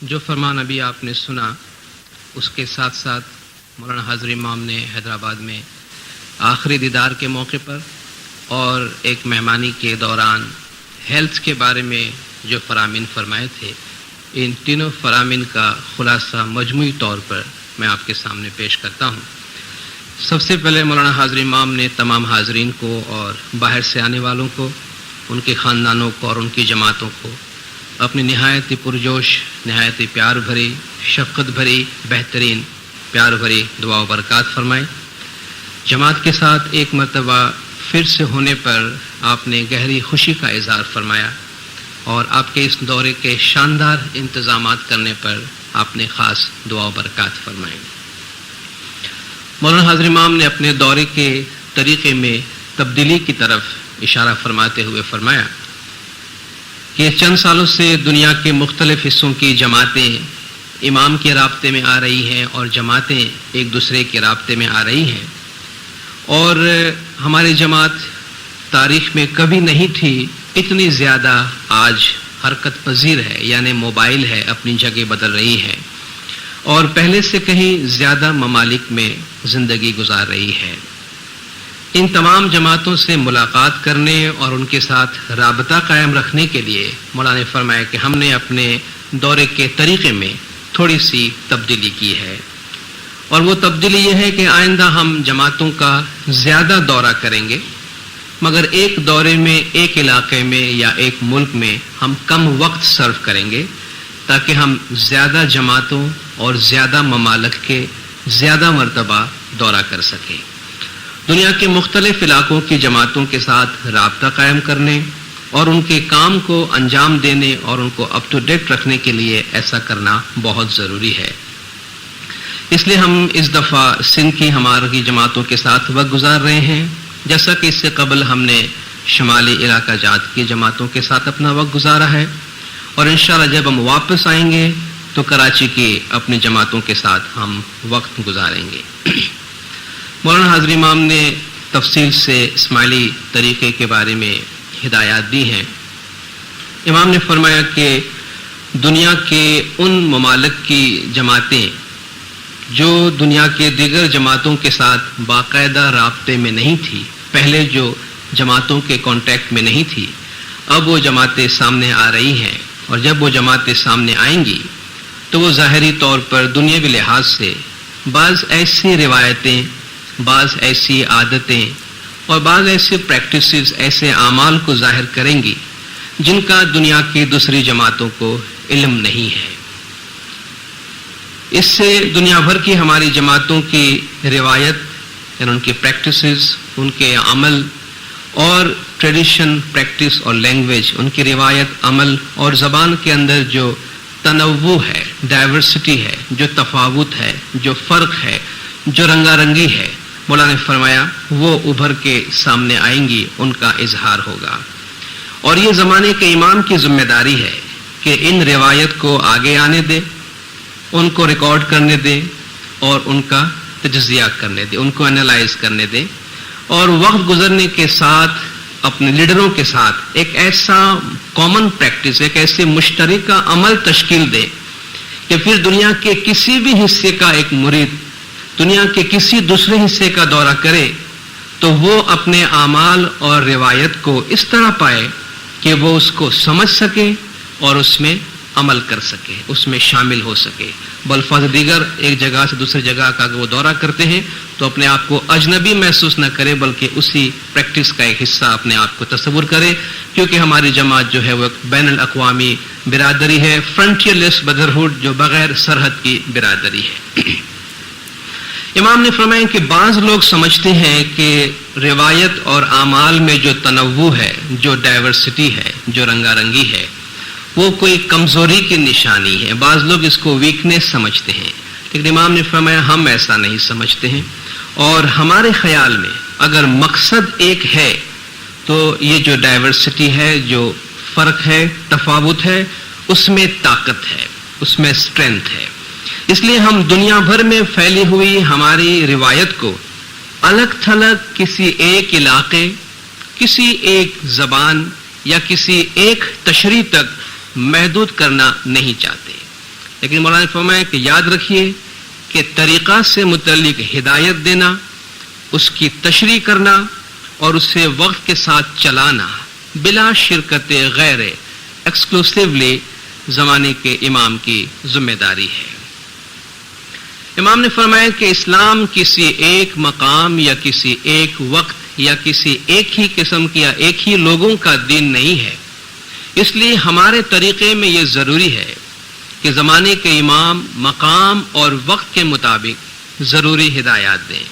جو فرمان ابھی آپ نے سنا اس کے ساتھ ساتھ مولانا حاضر امام نے حیدرآباد میں آخری دیدار کے موقع پر اور ایک مہمانی کے دوران ہیلتھ کے بارے میں جو فرامین فرمائے تھے، ان تینوں فرامین کا خلاصہ مجموعی طور پر میں آپ کے سامنے پیش کرتا ہوں۔ سب سے پہلے مولانا حاضر امام نے تمام حاضرین کو اور باہر سے آنے والوں کو، ان کے خاندانوں کو اور ان کی جماعتوں کو اپنی نہایت پرجوش، نہایت پیار بھری، شفقت بھری، بہترین پیار بھری دعا و برکات فرمائے۔ جماعت کے ساتھ ایک مرتبہ پھر سے ہونے پر آپ نے گہری خوشی کا اظہار فرمایا اور آپ کے اس دورے کے شاندار انتظامات کرنے پر آپ نے خاص دعا و برکات فرمائے۔ مولانا حاضر امام نے اپنے دورے کے طریقے میں تبدیلی کی طرف اشارہ فرماتے ہوئے فرمایا کہ چند سالوں سے دنیا کے مختلف حصوں کی جماعتیں امام کے رابطے میں آ رہی ہیں اور جماعتیں ایک دوسرے کے رابطے میں آ رہی ہیں، اور ہماری جماعت تاریخ میں کبھی نہیں تھی اتنی زیادہ آج حرکت پذیر ہے، یعنی موبائل ہے، اپنی جگہ بدل رہی ہے اور پہلے سے کہیں زیادہ ممالک میں زندگی گزار رہی ہے۔ ان تمام جماعتوں سے ملاقات کرنے اور ان کے ساتھ رابطہ قائم رکھنے کے لیے مولانا نے فرمایا کہ ہم نے اپنے دورے کے طریقے میں تھوڑی سی تبدیلی کی ہے، اور وہ تبدیلی یہ ہے کہ آئندہ ہم جماعتوں کا زیادہ دورہ کریں گے، مگر ایک دورے میں ایک علاقے میں یا ایک ملک میں ہم کم وقت سرو کریں گے تاکہ ہم زیادہ جماعتوں اور زیادہ ممالک کے زیادہ مرتبہ دورہ کر سکیں۔ دنیا کے مختلف علاقوں کی جماعتوں کے ساتھ رابطہ قائم کرنے اور ان کے کام کو انجام دینے اور ان کو اپ ٹو ڈیٹ رکھنے کے لیے ایسا کرنا بہت ضروری ہے۔ اس لیے ہم اس دفعہ سندھ کی ہماری جماعتوں کے ساتھ وقت گزار رہے ہیں، جیسا کہ اس سے قبل ہم نے شمالی علاقہ جات کی جماعتوں کے ساتھ اپنا وقت گزارا ہے، اور انشاءاللہ جب ہم واپس آئیں گے تو کراچی کی اپنی جماعتوں کے ساتھ ہم وقت گزاریں گے۔ مولانا حاضر امام نے تفصیل سے اسماعیلی طریقے کے بارے میں ہدایات دی ہیں۔ امام نے فرمایا کہ دنیا کے ان ممالک کی جماعتیں جو دنیا کے دیگر جماعتوں کے ساتھ باقاعدہ رابطے میں نہیں تھی، پہلے جو جماعتوں کے کانٹیکٹ میں نہیں تھی، اب وہ جماعتیں سامنے آ رہی ہیں، اور جب وہ جماعتیں سامنے آئیں گی تو وہ ظاہری طور پر دنیاوی لحاظ سے بعض ایسی روایتیں، بعض ایسی عادتیں اور بعض ایسے پریکٹسز، ایسے اعمال کو ظاہر کریں گی جن کا دنیا کی دوسری جماعتوں کو علم نہیں ہے۔ اس سے دنیا بھر کی ہماری جماعتوں کی روایت، یعنی ان کی پریکٹسز، ان کے عمل اور ٹریڈیشن، پریکٹس اور لینگویج، ان کی روایت، عمل اور زبان کے اندر جو تنوع ہے، ڈائیورسٹی ہے، جو تفاوت ہے، جو فرق ہے، جو رنگا رنگی ہے، مولانا نے فرمایا وہ ابھر کے سامنے آئیں گی، ان کا اظہار ہوگا۔ اور یہ زمانے کے امام کی ذمہ داری ہے کہ ان روایت کو آگے آنے دے، ان کو ریکارڈ کرنے دے اور ان کا تجزیہ کرنے دے، ان کو انالائز کرنے دے، اور وقت گزرنے کے ساتھ اپنے لیڈروں کے ساتھ ایک ایسا کامن پریکٹس، ایک ایسے مشترکہ عمل تشکیل دے کہ پھر دنیا کے کسی بھی حصے کا ایک مرید دنیا کے کسی دوسرے حصے کا دورہ کرے تو وہ اپنے اعمال اور روایت کو اس طرح پائے کہ وہ اس کو سمجھ سکے اور اس میں عمل کر سکے، اس میں شامل ہو سکے۔ بلفاظ دیگر ایک جگہ سے دوسری جگہ کا اگر وہ دورہ کرتے ہیں تو اپنے آپ کو اجنبی محسوس نہ کرے، بلکہ اسی پریکٹس کا ایک حصہ اپنے آپ کو تصور کرے، کیونکہ ہماری جماعت جو ہے وہ ایک بین الاقوامی برادری ہے، فرنٹیئر لیس برادرہڈ، جو بغیر سرحد کی برادری ہے۔ امام نے فرمایا کہ بعض لوگ سمجھتے ہیں کہ روایت اور اعمال میں جو تنوع ہے، جو ڈائیورسٹی ہے، جو رنگا رنگی ہے، وہ کوئی کمزوری کی نشانی ہے۔ بعض لوگ اس کو ویکنیس سمجھتے ہیں، لیکن امام نے فرمایا ہم ایسا نہیں سمجھتے ہیں، اور ہمارے خیال میں اگر مقصد ایک ہے تو یہ جو ڈائیورسٹی ہے، جو فرق ہے، تفاوت ہے، اس میں طاقت ہے، اس میں اسٹرینتھ ہے۔ اس لیے ہم دنیا بھر میں پھیلی ہوئی ہماری روایت کو الگ تھلگ کسی ایک علاقے، کسی ایک زبان یا کسی ایک تشریح تک محدود کرنا نہیں چاہتے، لیکن مولانا نے فرمایا کہ یاد رکھیے کہ طریقہ سے متعلق ہدایت دینا، اس کی تشریح کرنا اور اسے وقت کے ساتھ چلانا بلا شرکت غیر ایکسکلوسیولی زمانے کے امام کی ذمہ داری ہے۔ امام نے فرمایا کہ اسلام کسی ایک مقام یا کسی ایک وقت یا کسی ایک ہی قسم کی یا ایک ہی لوگوں کا دین نہیں ہے، اس لیے ہمارے طریقے میں یہ ضروری ہے کہ زمانے کے امام مقام اور وقت کے مطابق ضروری ہدایات دیں۔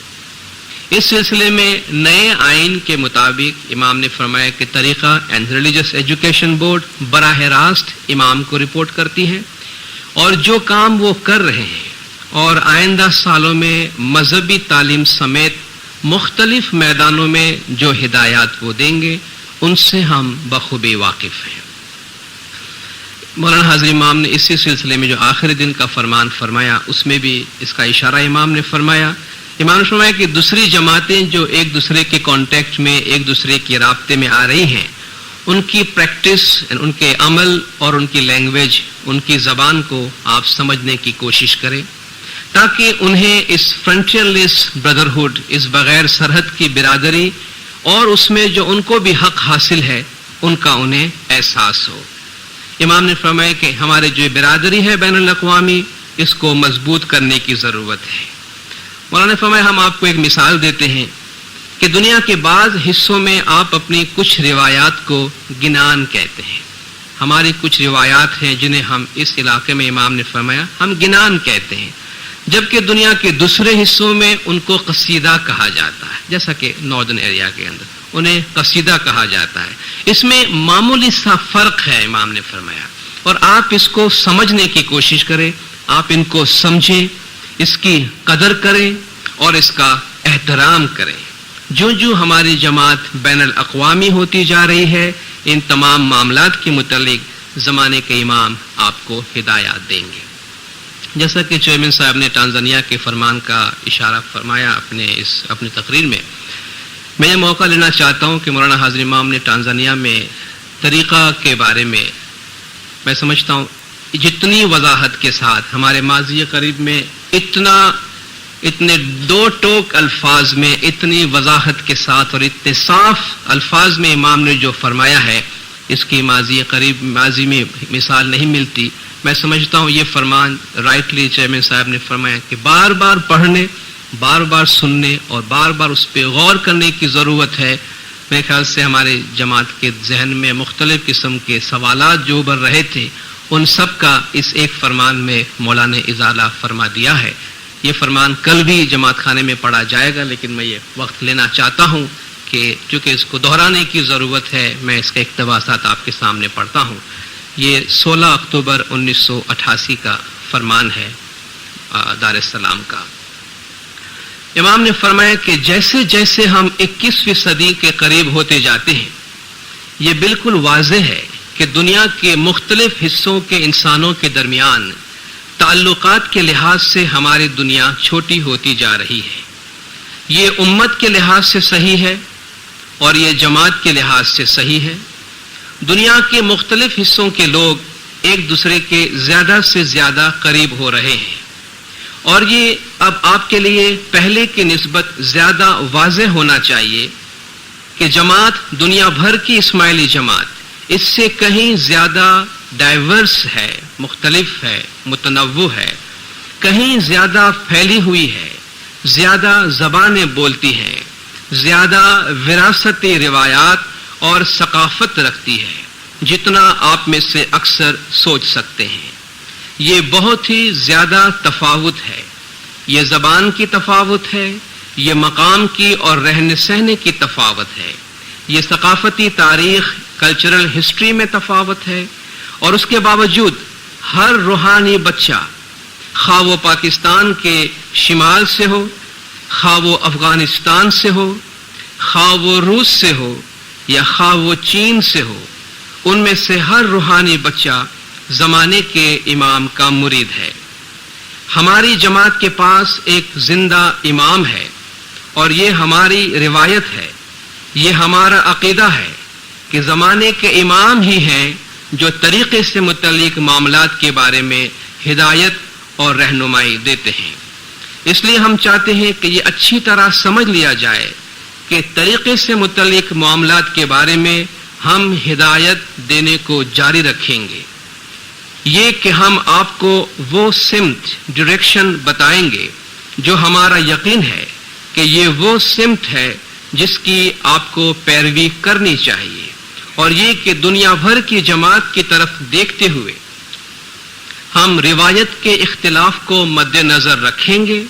اس سلسلے میں نئے آئین کے مطابق امام نے فرمایا کہ طریقہ اینڈ ریلیجس ایجوکیشن بورڈ براہ راست امام کو رپورٹ کرتی ہے، اور جو کام وہ کر رہے ہیں اور آئندہ سالوں میں مذہبی تعلیم سمیت مختلف میدانوں میں جو ہدایات وہ دیں گے ان سے ہم بخوبی واقف ہیں۔ مولانا حاضر امام نے اسی سلسلے میں جو آخری دن کا فرمان فرمایا اس میں بھی اس کا اشارہ امام نے فرمایا کہ دوسری جماعتیں جو ایک دوسرے کے کانٹیکٹ میں ایک دوسرے کے رابطے میں آ رہی ہیں، ان کی پریکٹس، ان کے عمل اور ان کی لینگویج، ان کی زبان کو آپ سمجھنے کی کوشش کریں تاکہ انہیں اس فرنٹیئر لیس بردرہڈ، اس بغیر سرحد کی برادری اور اس میں جو ان کو بھی حق حاصل ہے ان کا انہیں احساس ہو۔ امام نے فرمایا کہ ہمارے جو برادری ہے بین الاقوامی، اس کو مضبوط کرنے کی ضرورت ہے۔ مولانا نے فرمایا ہم آپ کو ایک مثال دیتے ہیں کہ دنیا کے بعض حصوں میں آپ اپنی کچھ روایات کو گنان کہتے ہیں۔ ہماری کچھ روایات ہیں جنہیں ہم اس علاقے میں امام نے فرمایا ہم گنان کہتے ہیں، جبکہ دنیا کے دوسرے حصوں میں ان کو قصیدہ کہا جاتا ہے، جیسا کہ ناردرن ایریا کے اندر انہیں قصیدہ کہا جاتا ہے۔ اس میں معمولی سا فرق ہے امام نے فرمایا، اور آپ اس کو سمجھنے کی کوشش کریں، آپ ان کو سمجھیں، اس کی قدر کریں اور اس کا احترام کریں۔ جو ہماری جماعت بین الاقوامی ہوتی جا رہی ہے، ان تمام معاملات کے متعلق زمانے کے امام آپ کو ہدایات دیں گے۔ جیسا کہ چیئرمین صاحب نے ٹانزانیہ کے فرمان کا اشارہ فرمایا اپنی تقریر میں، میں یہ موقع لینا چاہتا ہوں کہ مولانا حاضر امام نے ٹانزانیہ میں طریقہ کے بارے میں میں سمجھتا ہوں جتنی وضاحت کے ساتھ ہمارے ماضی قریب میں اتنے دو ٹوک الفاظ میں اتنی وضاحت کے ساتھ اور اتنے صاف الفاظ میں امام نے جو فرمایا ہے، اس کی ماضی میں مثال نہیں ملتی۔ میں سمجھتا ہوں یہ فرمان رائٹلی چیئرمین صاحب نے فرمایا کہ بار بار پڑھنے، بار بار سننے اور بار بار اس پہ غور کرنے کی ضرورت ہے۔ میرے خیال سے ہمارے جماعت کے ذہن میں مختلف قسم کے سوالات جو ابھر رہے تھے، ان سب کا اس ایک فرمان میں مولا نے ازالہ فرما دیا ہے۔ یہ فرمان کل بھی جماعت خانے میں پڑھا جائے گا، لیکن میں یہ وقت لینا چاہتا ہوں کہ چونکہ اس کو دہرانے کی ضرورت ہے، میں اس کے اقتباسات آپ کے سامنے پڑھتا ہوں۔ یہ 16 اکتوبر 1988 کا فرمان ہے دار السلام کا۔ امام نے فرمایا کہ جیسے جیسے ہم 21ویں صدی کے قریب ہوتے جاتے ہیں، یہ بالکل واضح ہے کہ دنیا کے مختلف حصوں کے انسانوں کے درمیان تعلقات کے لحاظ سے ہماری دنیا چھوٹی ہوتی جا رہی ہے۔ یہ امت کے لحاظ سے صحیح ہے اور یہ جماعت کے لحاظ سے صحیح ہے۔ دنیا کے مختلف حصوں کے لوگ ایک دوسرے کے زیادہ سے زیادہ قریب ہو رہے ہیں، اور یہ اب آپ کے لیے پہلے کی نسبت زیادہ واضح ہونا چاہیے کہ جماعت دنیا بھر کی اسماعیلی جماعت اس سے کہیں زیادہ ڈائیورس ہے، مختلف ہے، متنوع ہے، کہیں زیادہ پھیلی ہوئی ہے، زیادہ زبانیں بولتی ہیں، زیادہ وراثتی روایات اور ثقافت رکھتی ہے، جتنا آپ میں سے اکثر سوچ سکتے ہیں۔ یہ بہت ہی زیادہ تفاوت ہے، یہ زبان کی تفاوت ہے، یہ مقام کی اور رہنے سہنے کی تفاوت ہے، یہ ثقافتی تاریخ کلچرل ہسٹری میں تفاوت ہے، اور اس کے باوجود ہر روحانی بچہ، خواہ وہ پاکستان کے شمال سے ہو، خواہ وہ افغانستان سے ہو، خواہ وہ روس سے ہو یا خواہ وہ چین سے ہو، ان میں سے ہر روحانی بچہ زمانے کے امام کا مرید ہے۔ ہماری جماعت کے پاس ایک زندہ امام ہے، اور یہ ہماری روایت ہے، یہ ہمارا عقیدہ ہے کہ زمانے کے امام ہی ہیں جو طریقے سے متعلق معاملات کے بارے میں ہدایت اور رہنمائی دیتے ہیں۔ اس لیے ہم چاہتے ہیں کہ یہ اچھی طرح سمجھ لیا جائے کہ طریقے سے متعلق معاملات کے بارے میں ہم ہدایت دینے کو جاری رکھیں گے، یہ کہ ہم آپ کو وہ سمت ڈائریکشن بتائیں گے جو ہمارا یقین ہے کہ یہ وہ سمت ہے جس کی آپ کو پیروی کرنی چاہیے، اور یہ کہ دنیا بھر کی جماعت کی طرف دیکھتے ہوئے ہم روایت کے اختلاف کو مد نظر رکھیں گے،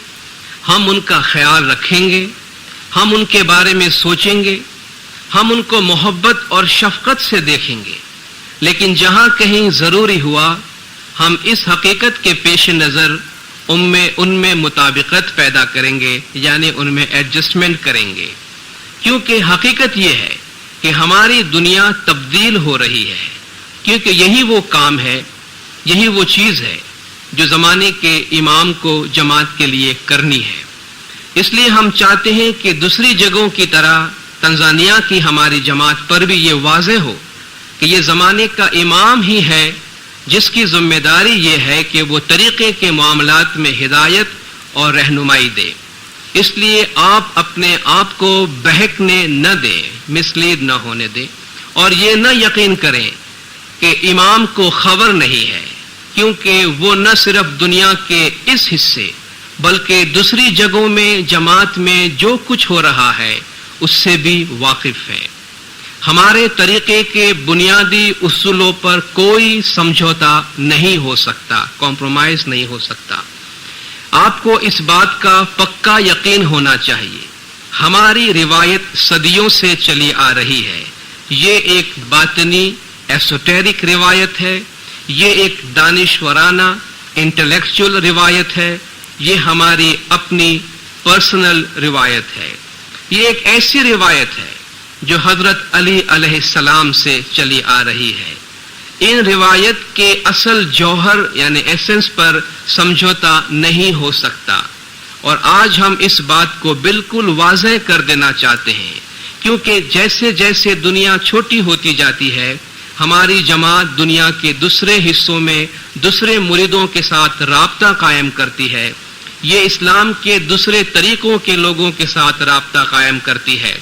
ہم ان کا خیال رکھیں گے، ہم ان کے بارے میں سوچیں گے، ہم ان کو محبت اور شفقت سے دیکھیں گے، لیکن جہاں کہیں ضروری ہوا ہم اس حقیقت کے پیش نظر ان میں مطابقت پیدا کریں گے، یعنی ان میں ایڈجسٹمنٹ کریں گے، کیونکہ حقیقت یہ ہے کہ ہماری دنیا تبدیل ہو رہی ہے، کیونکہ یہی وہ کام ہے، یہی وہ چیز ہے جو زمانے کے امام کو جماعت کے لیے کرنی ہے۔ اس لیے ہم چاہتے ہیں کہ دوسری جگہوں کی طرح تنزانیہ کی ہماری جماعت پر بھی یہ واضح ہو کہ یہ زمانے کا امام ہی ہے جس کی ذمہ داری یہ ہے کہ وہ طریقے کے معاملات میں ہدایت اور رہنمائی دے۔ اس لیے آپ اپنے آپ کو بہکنے نہ دیں، مسلید نہ ہونے دیں، اور یہ نہ یقین کریں کہ امام کو خبر نہیں ہے، کیونکہ وہ نہ صرف دنیا کے اس حصے بلکہ دوسری جگہوں میں جماعت میں جو کچھ ہو رہا ہے اس سے بھی واقف ہے۔ ہمارے طریقے کے بنیادی اصولوں پر کوئی سمجھوتا نہیں ہو سکتا، کمپرومائز نہیں ہو سکتا۔ آپ کو اس بات کا پکا یقین ہونا چاہیے، ہماری روایت صدیوں سے چلی آ رہی ہے، یہ ایک باطنی ایسوٹیرک روایت ہے، یہ ایک دانشورانہ انٹلیکچول روایت ہے، یہ ہماری اپنی پرسنل روایت ہے، یہ ایک ایسی روایت ہے جو حضرت علی علیہ السلام سے چلی آ رہی ہے۔ ان روایت کے اصل جوہر یعنی ایسنس پر سمجھوتا نہیں ہو سکتا، اور آج ہم اس بات کو بالکل واضح کر دینا چاہتے ہیں، کیونکہ جیسے جیسے دنیا چھوٹی ہوتی جاتی ہے ہماری جماعت دنیا کے دوسرے حصوں میں دوسرے مریدوں کے ساتھ رابطہ قائم کرتی ہے، یہ اسلام کے دوسرے طریقوں کے لوگوں کے ساتھ رابطہ قائم کرتی ہے،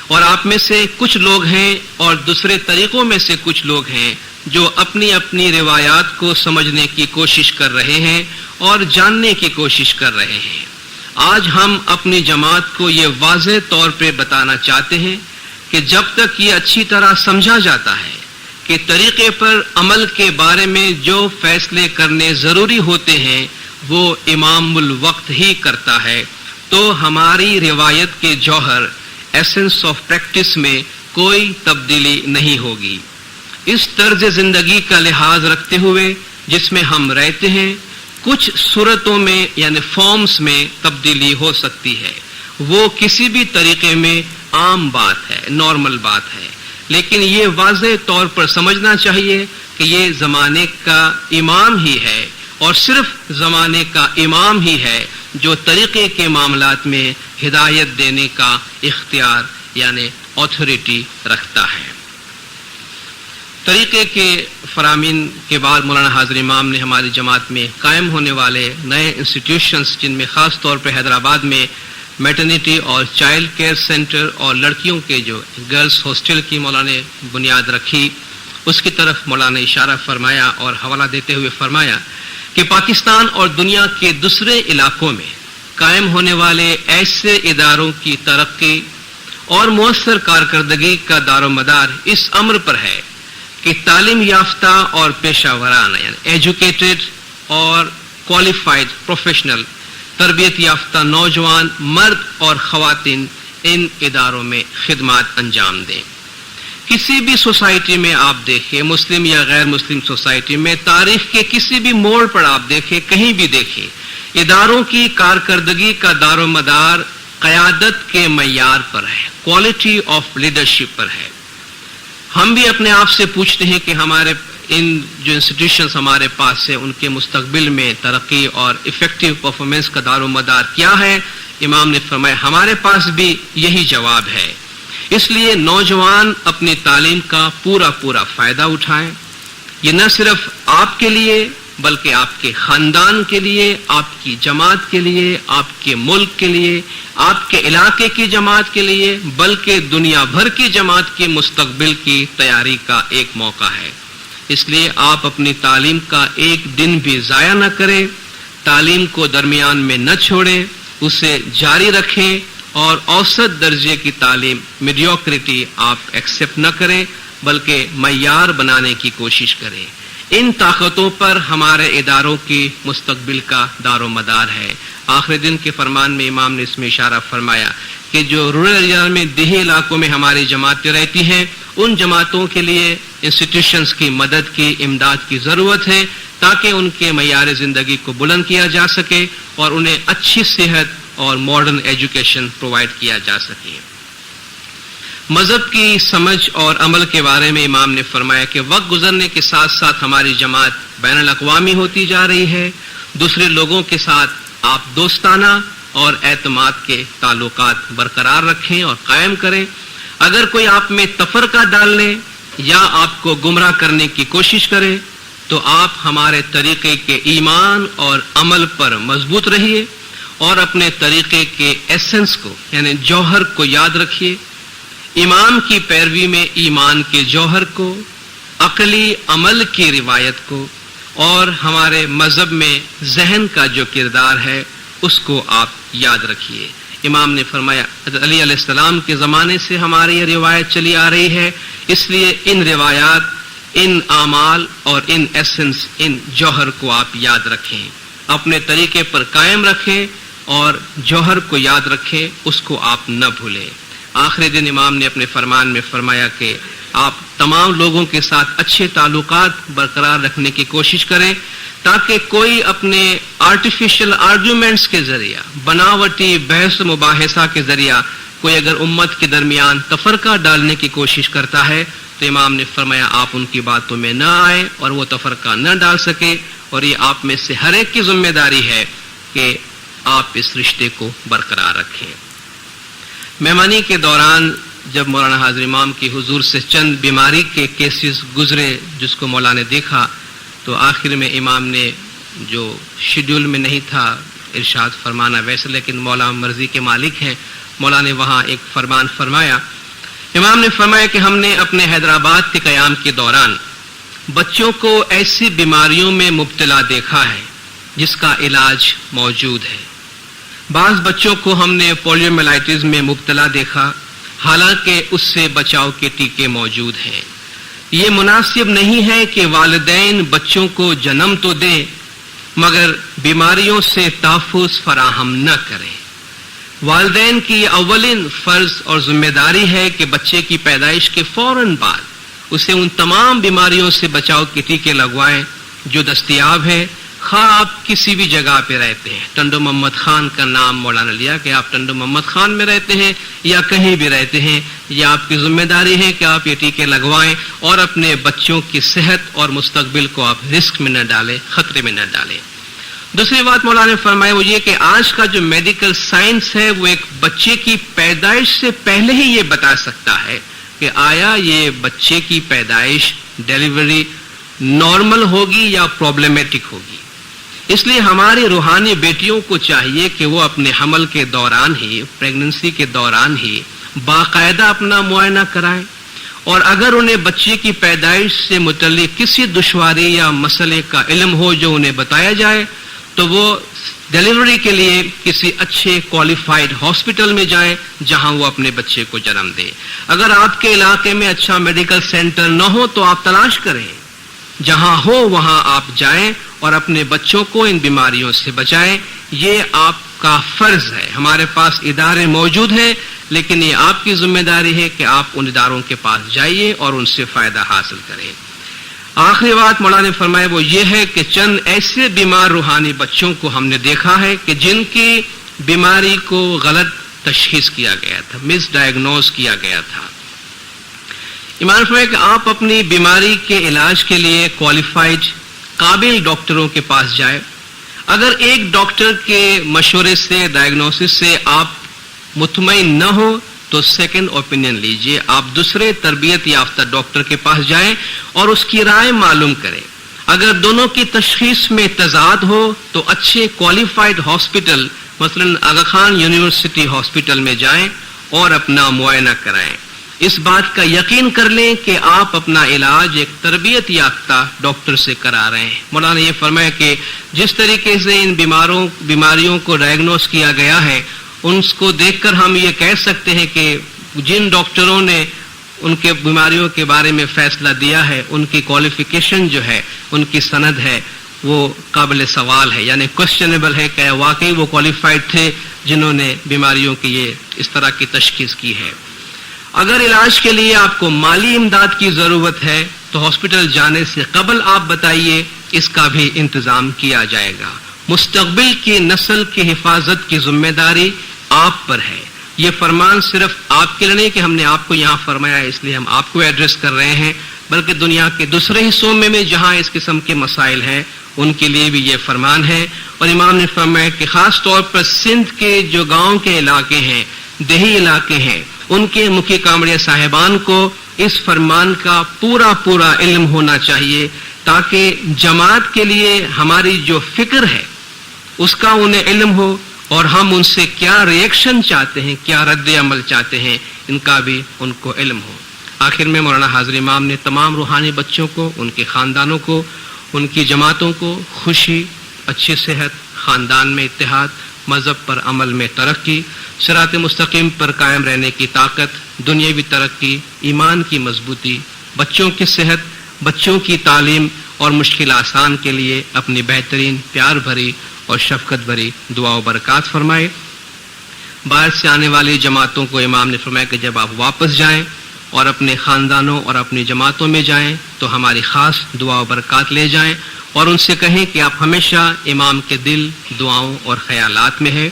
اور آپ میں سے کچھ لوگ ہیں اور دوسرے طریقوں میں سے کچھ لوگ ہیں جو اپنی اپنی روایات کو سمجھنے کی کوشش کر رہے ہیں اور جاننے کی کوشش کر رہے ہیں۔ آج ہم اپنی جماعت کو یہ واضح طور پہ بتانا چاہتے ہیں کہ جب تک یہ اچھی طرح سمجھا جاتا ہے کہ طریقے پر عمل کے بارے میں جو فیصلے کرنے ضروری ہوتے ہیں وہ امام الوقت ہی کرتا ہے، تو ہماری روایت کے جوہر ایسنس آف پریکٹس میں کوئی تبدیلی نہیں ہوگی۔ اس طرز زندگی کا لحاظ رکھتے ہوئے جس میں ہم رہتے ہیں، کچھ صورتوں میں یعنی فارمز میں تبدیلی ہو سکتی ہے، وہ کسی بھی طریقے میں عام بات ہے، نارمل بات ہے، لیکن یہ واضح طور پر سمجھنا چاہیے کہ یہ زمانے کا امام ہی ہے، اور صرف زمانے کا امام ہی ہے جو طریقے کے معاملات میں ہدایت دینے کا اختیار یعنی اتھارٹی رکھتا ہے۔ طریقے کے فرامین کے بعد مولانا حاضر امام نے ہماری جماعت میں قائم ہونے والے نئے انسٹیٹیوشنز، جن میں خاص طور پہ حیدرآباد میں میٹرنیٹی اور چائلڈ کیئر سینٹر اور لڑکیوں کے جو گرلز ہاسٹل کی مولانا نے بنیاد رکھی، اس کی طرف مولانا نے اشارہ فرمایا اور حوالہ دیتے ہوئے فرمایا کہ پاکستان اور دنیا کے دوسرے علاقوں میں قائم ہونے والے ایسے اداروں کی ترقی اور مؤثر کارکردگی کا دار و مدار اس امر پر ہے کہ تعلیم یافتہ اور پیشہ ورانہ یعنی ایجوکیٹڈ اور کوالیفائڈ پروفیشنل تربیت یافتہ نوجوان مرد اور خواتین ان اداروں میں خدمات انجام دیں۔ کسی بھی سوسائٹی میں آپ دیکھیں، مسلم یا غیر مسلم سوسائٹی میں، تاریخ کے کسی بھی موڑ پر آپ دیکھیں، کہیں بھی دیکھیں، اداروں کی کارکردگی کا دار و مدار قیادت کے معیار پر ہے، کوالٹی آف لیڈرشپ پر ہے۔ ہم بھی اپنے آپ سے پوچھتے ہیں کہ ہمارے ان جو انسٹیٹیوشنز ہمارے پاس ہے ان کے مستقبل میں ترقی اور افیکٹو پرفارمنس کا دار و مدار کیا ہے؟ امام نے فرمایا ہمارے پاس بھی یہی جواب ہے۔ اس لیے نوجوان اپنی تعلیم کا پورا فائدہ اٹھائیں. یہ نہ صرف آپ کے لیے بلکہ آپ کے خاندان کے لیے، آپ کی جماعت کے لیے، آپ کے ملک کے لیے، آپ کے علاقے کی جماعت کے لیے، بلکہ دنیا بھر کی جماعت کے مستقبل کی تیاری کا ایک موقع ہے. اس لیے آپ اپنی تعلیم کا ایک دن بھی ضائع نہ کریں، تعلیم کو درمیان میں نہ چھوڑیں، اسے جاری رکھیں اور اوسط درجے کی تعلیم میڈیوکریٹی آپ ایکسیپٹ نہ کریں بلکہ معیار بنانے کی کوشش کریں. ان طاقتوں پر ہمارے اداروں کی مستقبل کا دار و مدار ہے. آخری دن کے فرمان میں امام نے اس میں اشارہ فرمایا کہ جو رورل ایریا میں، دیہی علاقوں میں ہماری جماعتیں رہتی ہیں، ان جماعتوں کے لیے انسٹیٹیوشنز کی مدد کی، امداد کی ضرورت ہے تاکہ ان کے معیار زندگی کو بلند کیا جا سکے اور انہیں اچھی صحت اور ماڈرن ایجوکیشن پرووائڈ کیا جا سکے. مذہب کی سمجھ اور عمل کے بارے میں امام نے فرمایا کہ وقت گزرنے کے ساتھ ساتھ ہماری جماعت بین الاقوامی ہوتی جا رہی ہے. دوسرے لوگوں کے ساتھ آپ دوستانہ اور اعتماد کے تعلقات برقرار رکھیں اور قائم کریں. اگر کوئی آپ میں تفرقہ ڈالنے یا آپ کو گمراہ کرنے کی کوشش کرے تو آپ ہمارے طریقے کے ایمان اور عمل پر مضبوط رہیے اور اپنے طریقے کے ایسنس کو یعنی جوہر کو یاد رکھیے. امام کی پیروی میں ایمان کے جوہر کو، عقلی عمل کی روایت کو اور ہمارے مذہب میں ذہن کا جو کردار ہے اس کو آپ یاد رکھیے. امام نے فرمایا حضرت علی علیہ السلام کے زمانے سے ہماری یہ روایت چلی آ رہی ہے، اس لیے ان روایات، ان اعمال اور ان ایسنس، ان جوہر کو آپ یاد رکھیں، اپنے طریقے پر قائم رکھیں اور جوہر کو یاد رکھیں، اس کو آپ نہ بھولیں. آخری دن امام نے اپنے فرمان میں فرمایا کہ آپ تمام لوگوں کے ساتھ اچھے تعلقات برقرار رکھنے کی کوشش کریں تاکہ کوئی اپنے آرٹیفیشل آرگیومنٹس کے ذریعہ، بناوٹی بحث و مباحثہ کے ذریعہ کوئی اگر امت کے درمیان تفرقہ ڈالنے کی کوشش کرتا ہے تو امام نے فرمایا آپ ان کی باتوں میں نہ آئیں اور وہ تفرقہ نہ ڈال سکے. اور یہ آپ میں سے ہر ایک کی ذمہ داری ہے کہ آپ اس رشتے کو برقرار رکھیں. مہمانی کے دوران جب مولانا حاضر امام کی حضور سے چند بیماری کے کیسز گزرے جس کو مولانا نے دیکھا تو آخر میں امام نے جو شیڈول میں نہیں تھا ارشاد فرمانا ویسے، لیکن مولا مرضی کے مالک ہیں، مولانا نے وہاں ایک فرمان فرمایا. امام نے فرمایا کہ ہم نے اپنے حیدرآباد کے قیام کے دوران بچوں کو ایسی بیماریوں میں مبتلا دیکھا ہے جس کا علاج موجود ہے. بعض بچوں کو ہم نے پولیومیلائٹس میں مبتلا دیکھا، حالانکہ اس سے بچاؤ کے ٹیکے موجود ہیں. یہ مناسب نہیں ہے کہ والدین بچوں کو جنم تو دیں مگر بیماریوں سے تحفظ فراہم نہ کریں. والدین کی اولین فرض اور ذمہ داری ہے کہ بچے کی پیدائش کے فوراً بعد اسے ان تمام بیماریوں سے بچاؤ کے ٹیکے لگوائیں جو دستیاب ہیں، خواہ آپ کسی بھی جگہ پہ رہتے ہیں. ٹنڈو محمد خان کا نام مولانا لیا کہ آپ ٹنڈو محمد خان میں رہتے ہیں یا کہیں بھی رہتے ہیں، یہ آپ کی ذمہ داری ہے کہ آپ یہ ٹیکے لگوائیں اور اپنے بچوں کی صحت اور مستقبل کو آپ رسک میں نہ ڈالیں، خطرے میں نہ ڈالیں. دوسری بات مولانا نے فرمایا وہ یہ کہ آج کا جو میڈیکل سائنس ہے وہ ایک بچے کی پیدائش سے پہلے ہی یہ بتا سکتا ہے کہ آیا یہ بچے کی پیدائش ڈیلیوری نارمل ہوگی یا پرابلمیٹک ہوگی. اس لیے ہماری روحانی بیٹیوں کو چاہیے کہ وہ اپنے حمل کے دوران ہی، پریگننسی کے دوران ہی باقاعدہ اپنا معائنہ کرائیں اور اگر انہیں بچے کی پیدائش سے متعلق کسی دشواری یا مسئلے کا علم ہو جو انہیں بتایا جائے تو وہ ڈیلیوری کے لیے کسی اچھے کوالیفائڈ ہاسپٹل میں جائیں جہاں وہ اپنے بچے کو جنم دے. اگر آپ کے علاقے میں اچھا میڈیکل سینٹر نہ ہو تو آپ تلاش کریں، جہاں ہو وہاں آپ جائیں اور اپنے بچوں کو ان بیماریوں سے بچائیں. یہ آپ کا فرض ہے. ہمارے پاس ادارے موجود ہیں لیکن یہ آپ کی ذمہ داری ہے کہ آپ ان اداروں کے پاس جائیے اور ان سے فائدہ حاصل کریں. آخری بات مولانا نے فرمایا وہ یہ ہے کہ چند ایسے بیمار روحانی بچوں کو ہم نے دیکھا ہے کہ جن کی بیماری کو غلط تشخیص کیا گیا تھا، مس ڈائگنوز کیا گیا تھا. ایمان فرمائے کہ آپ اپنی بیماری کے علاج کے لیے کوالیفائڈ قابل ڈاکٹروں کے پاس جائیں. اگر ایک ڈاکٹر کے مشورے سے، ڈائگنوسس سے آپ مطمئن نہ ہو تو سیکنڈ اوپینین لیجئے. آپ دوسرے تربیت یافتہ ڈاکٹر کے پاس جائیں اور اس کی رائے معلوم کریں. اگر دونوں کی تشخیص میں تضاد ہو تو اچھے کوالیفائڈ ہاسپٹل مثلا آغا خان یونیورسٹی ہاسپٹل میں جائیں اور اپنا معائنہ کرائیں. اس بات کا یقین کر لیں کہ آپ اپنا علاج ایک تربیت یافتہ ڈاکٹر سے کرا رہے ہیں. مولانا نے یہ فرمایا کہ جس طریقے سے ان بیماریوں کو ڈائگنوز کیا گیا ہے ان کو دیکھ کر ہم یہ کہہ سکتے ہیں کہ جن ڈاکٹروں نے ان کے بیماریوں کے بارے میں فیصلہ دیا ہے ان کی کوالیفیکیشن جو ہے ان کی سند ہے وہ قابل سوال ہے, یعنی کوسچنیبل ہے کہ واقعی وہ کوالیفائڈ تھے جنہوں نے بیماریوں کی یہ اس طرح کی تشخیص کی ہے. اگر علاج کے لیے آپ کو مالی امداد کی ضرورت ہے تو ہاسپٹل جانے سے قبل آپ بتائیے, اس کا بھی انتظام کیا جائے گا. مستقبل کی نسل کی حفاظت کی ذمہ داری آپ پر ہے. یہ فرمان صرف آپ کے لیے نہیں کہ ہم نے آپ کو یہاں فرمایا ہے اس لیے ہم آپ کو ایڈریس کر رہے ہیں, بلکہ دنیا کے دوسرے حصوں میں جہاں اس قسم کے مسائل ہیں ان کے لیے بھی یہ فرمان ہے. اور امام نے فرمایا کہ خاص طور پر سندھ کے جو گاؤں کے علاقے ہیں, دیہی علاقے ہیں, ان کے مکھی کامڑیا صاحبان کو اس فرمان کا پورا علم ہونا چاہیے تاکہ جماعت کے لیے ہماری جو فکر ہے اس کا انہیں علم ہو اور ہم ان سے کیا ریئیکشن چاہتے ہیں, کیا رد عمل چاہتے ہیں, ان کا بھی ان کو علم ہو. آخر میں مولانا حاضر امام نے تمام روحانی بچوں کو, ان کے خاندانوں کو, ان کی جماعتوں کو خوشی, اچھی صحت, خاندان میں اتحاد, مذہب پر عمل میں ترقی, صراط مستقیم پر قائم رہنے کی طاقت, دنیاوی ترقی, ایمان کی مضبوطی, بچوں کی صحت, بچوں کی تعلیم اور مشکل آسان کے لیے اپنی بہترین پیار بھری اور شفقت بھری دعا و برکات فرمائے. باہر سے آنے والی جماعتوں کو امام نے فرمایا کہ جب آپ واپس جائیں اور اپنے خاندانوں اور اپنی جماعتوں میں جائیں تو ہماری خاص دعا و برکات لے جائیں اور ان سے کہیں کہ آپ ہمیشہ امام کے دل, دعاؤں اور خیالات میں ہیں.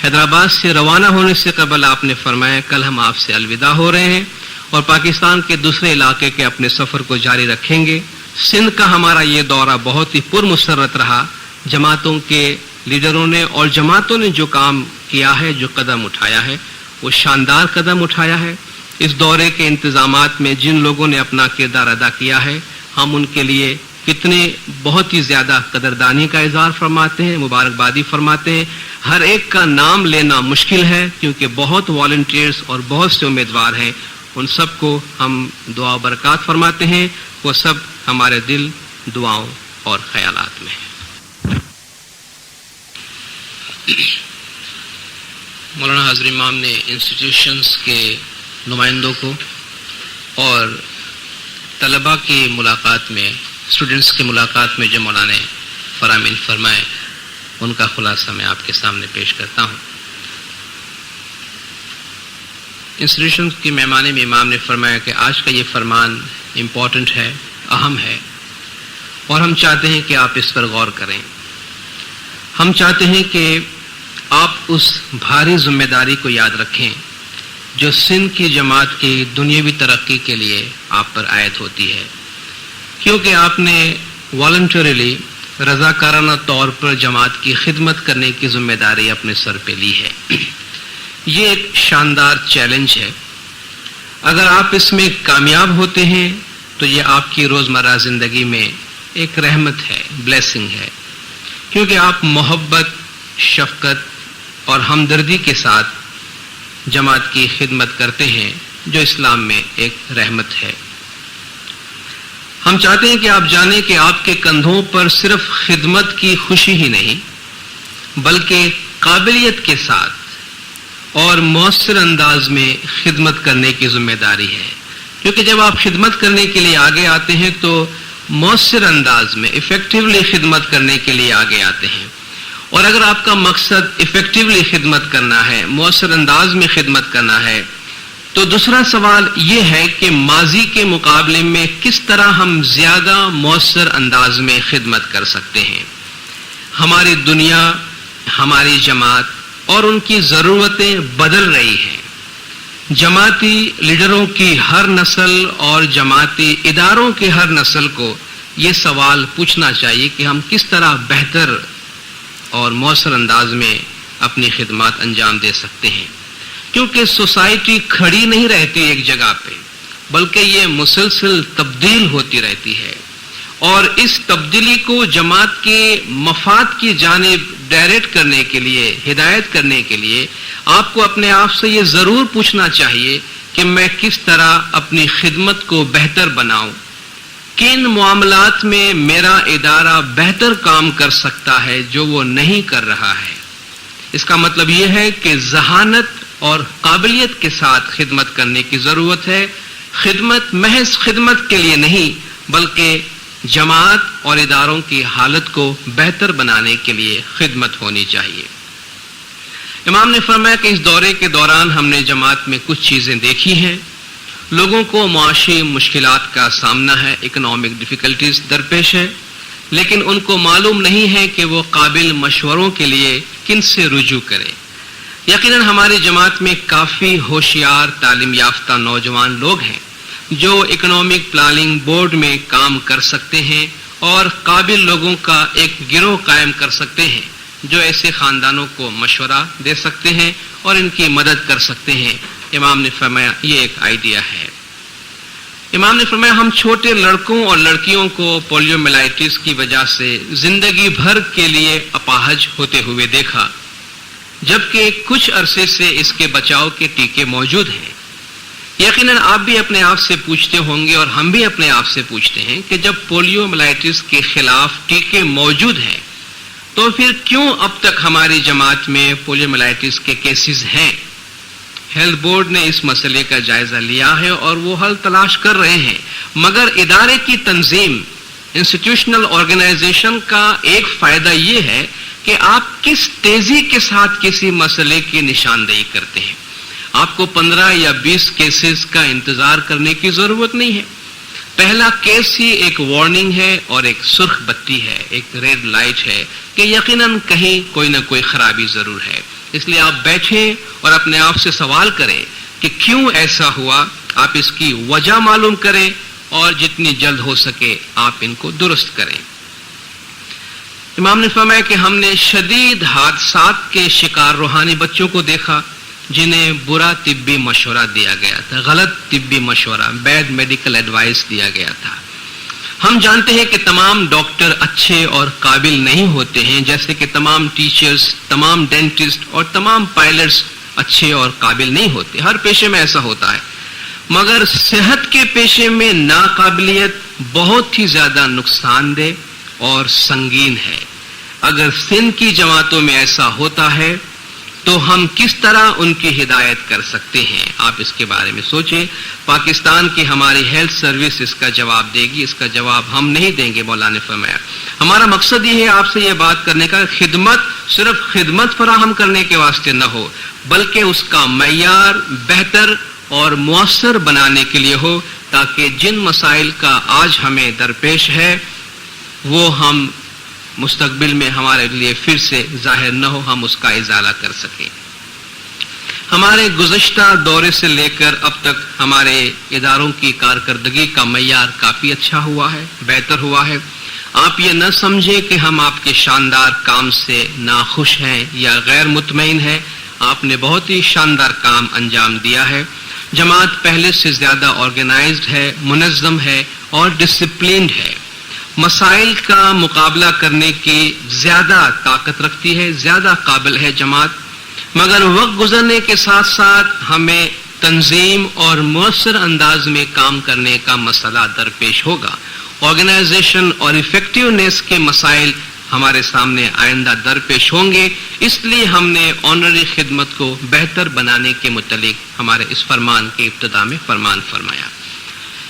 حیدرآباد سے روانہ ہونے سے قبل آپ نے فرمایا کل ہم آپ سے الوداع ہو رہے ہیں اور پاکستان کے دوسرے علاقے کے اپنے سفر کو جاری رکھیں گے. سندھ کا ہمارا یہ دورہ بہت ہی پرمسرت رہا. جماعتوں کے لیڈروں نے اور جماعتوں نے جو کام کیا ہے, جو قدم اٹھایا ہے, وہ شاندار قدم اٹھایا ہے. اس دورے کے انتظامات میں جن لوگوں نے اپنا کردار ادا کیا ہے ہم ان کے لیے کتنے بہت ہی زیادہ قدردانی کا اظہار فرماتے ہیں, مبارکبادی فرماتے ہیں. ہر ایک کا نام لینا مشکل ہے کیونکہ بہت والنٹیئرز اور بہت سے امیدوار ہیں. ان سب کو ہم دعا و برکات فرماتے ہیں. وہ سب ہمارے دل, دعاؤں اور خیالات میں ہیں. مولانا حاضر امام نے انسٹیٹیوشنز کے نمائندوں کو اور طلباء کی ملاقات میں, اسٹوڈنٹس کی ملاقات میں جو مولانا نے فرامین فرمائے ان کا خلاصہ میں آپ کے سامنے پیش کرتا ہوں. انسٹیٹیوشن کی مہمانی میں امام نے فرمایا کہ آج کا یہ فرمان امپورٹنٹ ہے, اہم ہے اور ہم چاہتے ہیں کہ آپ اس پر غور کریں. ہم چاہتے ہیں کہ آپ اس بھاری ذمہ داری کو یاد رکھیں جو سندھ کی جماعت کی دنیاوی ترقی کے لیے آپ پر عائد ہوتی ہے, کیونکہ آپ نے والنٹریلی رضاکارانہ طور پر جماعت کی خدمت کرنے کی ذمہ داری اپنے سر پہ لی ہے. یہ ایک شاندار چیلنج ہے. اگر آپ اس میں کامیاب ہوتے ہیں تو یہ آپ کی روزمرہ زندگی میں ایک رحمت ہے, بلیسنگ ہے, کیونکہ آپ محبت, شفقت اور ہمدردی کے ساتھ جماعت کی خدمت کرتے ہیں جو اسلام میں ایک رحمت ہے. ہم چاہتے ہیں کہ آپ جانیں کہ آپ کے کندھوں پر صرف خدمت کی خوشی ہی نہیں بلکہ قابلیت کے ساتھ اور مؤثر انداز میں خدمت کرنے کی ذمہ داری ہے. کیونکہ جب آپ خدمت کرنے کے لیے آگے آتے ہیں تو مؤثر انداز میں افیکٹولی خدمت کرنے کے لیے آگے آتے ہیں. اور اگر آپ کا مقصد افیکٹولی خدمت کرنا ہے, مؤثر انداز میں خدمت کرنا ہے, تو دوسرا سوال یہ ہے کہ ماضی کے مقابلے میں کس طرح ہم زیادہ مؤثر انداز میں خدمت کر سکتے ہیں. ہماری دنیا, ہماری جماعت اور ان کی ضرورتیں بدل رہی ہیں. جماعتی لیڈروں کی ہر نسل اور جماعتی اداروں کی ہر نسل کو یہ سوال پوچھنا چاہیے کہ ہم کس طرح بہتر اور مؤثر انداز میں اپنی خدمات انجام دے سکتے ہیں. کیونکہ سوسائٹی کھڑی نہیں رہتی ایک جگہ پہ، بلکہ یہ مسلسل تبدیل ہوتی رہتی ہے، اور اس تبدیلی کو جماعت کے مفاد کی جانب ڈائریکٹ کرنے کے لیے، ہدایت کرنے کے لیے آپ کو اپنے آپ سے یہ ضرور پوچھنا چاہیے کہ میں کس طرح اپنی خدمت کو بہتر بناؤں، کن معاملات میں میرا ادارہ بہتر کام کر سکتا ہے جو وہ نہیں کر رہا ہے۔ اس کا مطلب یہ ہے کہ ذہانت اور قابلیت کے ساتھ خدمت کرنے کی ضرورت ہے۔ خدمت محض خدمت کے لیے نہیں، بلکہ جماعت اور اداروں کی حالت کو بہتر بنانے کے لیے خدمت ہونی چاہیے۔ امام نے فرمایا کہ اس دورے کے دوران ہم نے جماعت میں کچھ چیزیں دیکھی ہیں۔ لوگوں کو معاشی مشکلات کا سامنا ہے، اکنامک ڈیفیکلٹیز درپیش ہے، لیکن ان کو معلوم نہیں ہے کہ وہ قابل مشوروں کے لیے کن سے رجوع کرے۔ یقیناً ہماری جماعت میں کافی ہوشیار تعلیم یافتہ نوجوان لوگ ہیں جو اکنامک پلاننگ بورڈ میں کام کر سکتے ہیں اور قابل لوگوں کا ایک گروہ قائم کر سکتے ہیں جو ایسے خاندانوں کو مشورہ دے سکتے ہیں اور ان کی مدد کر سکتے ہیں۔ امام نے فرمایا یہ ایک آئیڈیا ہے۔ امام نے فرمایا ہم چھوٹے لڑکوں اور لڑکیوں کو پولیو میلائٹس کی وجہ سے زندگی بھر کے لیے اپاہج ہوتے ہوئے دیکھا، جبکہ کچھ عرصے سے اس کے بچاؤ کے ٹیکے موجود ہیں۔ یقیناً آپ بھی اپنے آپ سے پوچھتے ہوں گے اور ہم بھی اپنے آپ سے پوچھتے ہیں کہ جب پولیو میلائٹس کے خلاف ٹیکے موجود ہیں تو پھر کیوں اب تک ہماری جماعت میں پولیو میلائٹس کے کیسز ہیں؟ ہیلتھ بورڈ نے اس مسئلے کا جائزہ لیا ہے اور وہ حل تلاش کر رہے ہیں، مگر ادارے کی تنظیم، انسٹیٹیوشنل آرگنائزیشن کا ایک فائدہ یہ ہے کہ آپ کس تیزی کے ساتھ کسی مسئلے کی نشاندہی کرتے ہیں۔ آپ کو 15 یا 20 کیسز کا انتظار کرنے کی ضرورت نہیں ہے۔ پہلا کیس ہی ایک وارننگ ہے اور ایک سرخ بتی ہے، ایک ریڈ لائٹ ہے کہ یقیناً کہیں کوئی نہ کوئی خرابی ضرور ہے۔ اس لیے آپ بیٹھیں اور اپنے آپ سے سوال کریں کہ کیوں ایسا ہوا، آپ اس کی وجہ معلوم کریں اور جتنی جلد ہو سکے آپ ان کو درست کریں۔ امام نے فرمایا کہ ہم نے شدید حادثات کے شکار روحانی بچوں کو دیکھا جنہیں برا طبی مشورہ دیا گیا تھا، غلط طبی مشورہ، بیڈ میڈیکل ایڈوائس دیا گیا تھا۔ ہم جانتے ہیں کہ تمام ڈاکٹر اچھے اور قابل نہیں ہوتے ہیں، جیسے کہ تمام ٹیچرز، تمام ڈینٹسٹ اور تمام پائلٹس اچھے اور قابل نہیں ہوتے۔ ہر پیشے میں ایسا ہوتا ہے، مگر صحت کے پیشے میں ناقابلیت بہت ہی زیادہ نقصان دہ اور سنگین ہے۔ اگر سندھ کی جماعتوں میں ایسا ہوتا ہے تو ہم کس طرح ان کی ہدایت کر سکتے ہیں؟ آپ اس کے بارے میں سوچیں۔ پاکستان کی ہماری ہیلتھ سروس اس کا جواب دے گی، اس کا جواب ہم نہیں دیں گے۔ مولانا نے فرمایا ہمارا مقصد یہ ہے آپ سے یہ بات کرنے کا، خدمت صرف خدمت فراہم کرنے کے واسطے نہ ہو، بلکہ اس کا معیار بہتر اور مؤثر بنانے کے لیے ہو، تاکہ جن مسائل کا آج ہمیں درپیش ہے وہ ہم مستقبل میں ہمارے لیے پھر سے ظاہر نہ ہو، ہم اس کا ازالہ کر سکیں۔ ہمارے گزشتہ دورے سے لے کر اب تک ہمارے اداروں کی کارکردگی کا معیار کافی اچھا ہوا ہے، بہتر ہوا ہے۔ آپ یہ نہ سمجھیں کہ ہم آپ کے شاندار کام سے ناخوش ہیں یا غیر مطمئن ہیں۔ آپ نے بہت ہی شاندار کام انجام دیا ہے۔ جماعت پہلے سے زیادہ آرگنائزڈ ہے، منظم ہے اور ڈسپلینڈ ہے۔ مسائل کا مقابلہ کرنے کی زیادہ طاقت رکھتی ہے، زیادہ قابل ہے جماعت، مگر وقت گزرنے کے ساتھ ساتھ ہمیں تنظیم اور مؤثر انداز میں کام کرنے کا مسئلہ درپیش ہوگا۔ آرگنائزیشن اور ایفیکٹیونیس کے مسائل ہمارے سامنے آئندہ درپیش ہوں گے، اس لیے ہم نے آنرری خدمت کو بہتر بنانے کے متعلق ہمارے اس فرمان کے ابتدا میں فرمان فرمایا۔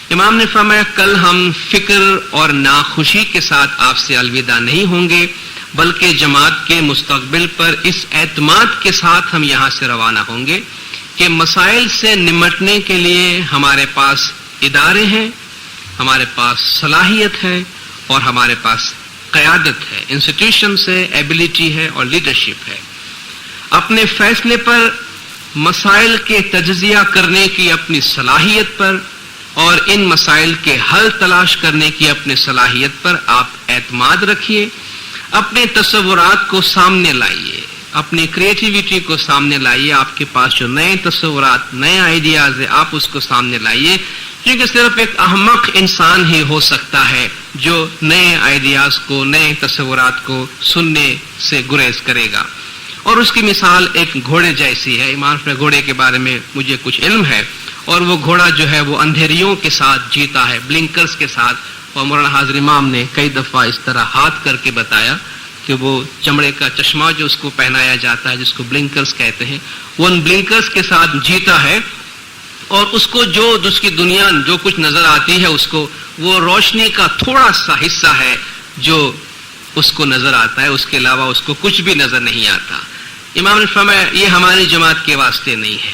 امام نے فرمایا کل ہم فکر اور ناخوشی کے ساتھ آپ سے الوداع نہیں ہوں گے، بلکہ جماعت کے مستقبل پر اس اعتماد کے ساتھ ہم یہاں سے روانہ ہوں گے کہ مسائل سے نمٹنے کے لیے ہمارے پاس ادارے ہیں، ہمارے پاس صلاحیت ہے اور ہمارے پاس قیادت ہے، انسٹیٹیوشن سے ایبیلٹی ہے اور لیڈرشپ ہے۔ اپنے فیصلے پر، مسائل کے تجزیہ کرنے کی اپنی صلاحیت پر اور ان مسائل کے حل تلاش کرنے کی اپنی صلاحیت پر آپ اعتماد رکھیے، اپنے تصورات کو سامنے لائیے، اپنی کریٹیویٹی کو سامنے لائیے. آپ کے پاس جو نئے تصورات، نئے آئیڈیاز ہیں، آپ اس کو سامنے لائیے، کیونکہ صرف ایک احمق انسان ہی ہو سکتا ہے جو نئے آئیڈیاز کو، نئے تصورات کو سننے سے گریز کرے گا. اور اس کی مثال ایک گھوڑے جیسی ہے. امام نے گھوڑے کے بارے میں مجھے کچھ علم ہے، اور وہ گھوڑا جو ہے وہ اندھیریوں کے ساتھ جیتا ہے، بلنکرز کے ساتھ. اور مولانا حاضر امام نے کئی دفعہ اس طرح ہاتھ کر کے بتایا کہ وہ چمڑے کا چشمہ جو اس کو پہنایا جاتا ہے، جس کو بلنکرز کہتے ہیں، وہ ان بلنکرز کے ساتھ جیتا ہے. اور اس کو جو اس کی دنیا جو کچھ نظر آتی ہے، اس کو وہ روشنی کا تھوڑا سا حصہ ہے جو اس کو نظر آتا ہے، اس کے علاوہ اس کو کچھ بھی نظر نہیں آتا. امام نے فرمایا یہ ہماری جماعت کے واسطے نہیں ہے،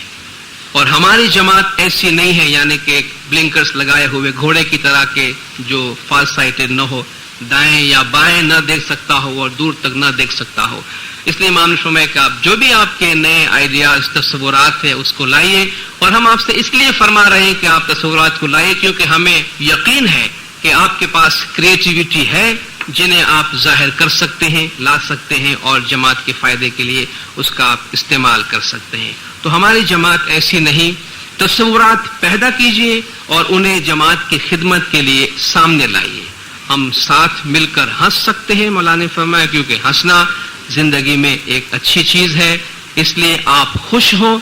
اور ہماری جماعت ایسی نہیں ہے یعنی کہ بلنکرز لگائے ہوئے گھوڑے کی طرح کے جو فار سائٹڈ نہ ہو، دائیں یا بائیں نہ دیکھ سکتا ہو اور دور تک نہ دیکھ سکتا ہو. اس لیے امام نے فرمایا کہ آپ جو بھی آپ کے نئے آئیڈیاز، تصورات ہیں، اس کو لائیے. اور ہم آپ سے اس لیے فرما رہے ہیں کہ آپ تصورات کو لائیے کیونکہ ہمیں یقین ہے کہ آپ کے پاس کریٹیویٹی ہے جنہیں آپ ظاہر کر سکتے ہیں، لا سکتے ہیں، اور جماعت کے فائدے کے لیے اس کا آپ استعمال کر سکتے ہیں. تو ہماری جماعت ایسی نہیں. تصورات پیدا کیجئے اور انہیں جماعت کی خدمت کے لیے سامنے لائیے. ہم ساتھ مل کر ہنس سکتے ہیں، مولانا نے فرمایا، کیونکہ ہنسنا زندگی میں ایک اچھی چیز ہے. اس لیے آپ خوش ہو،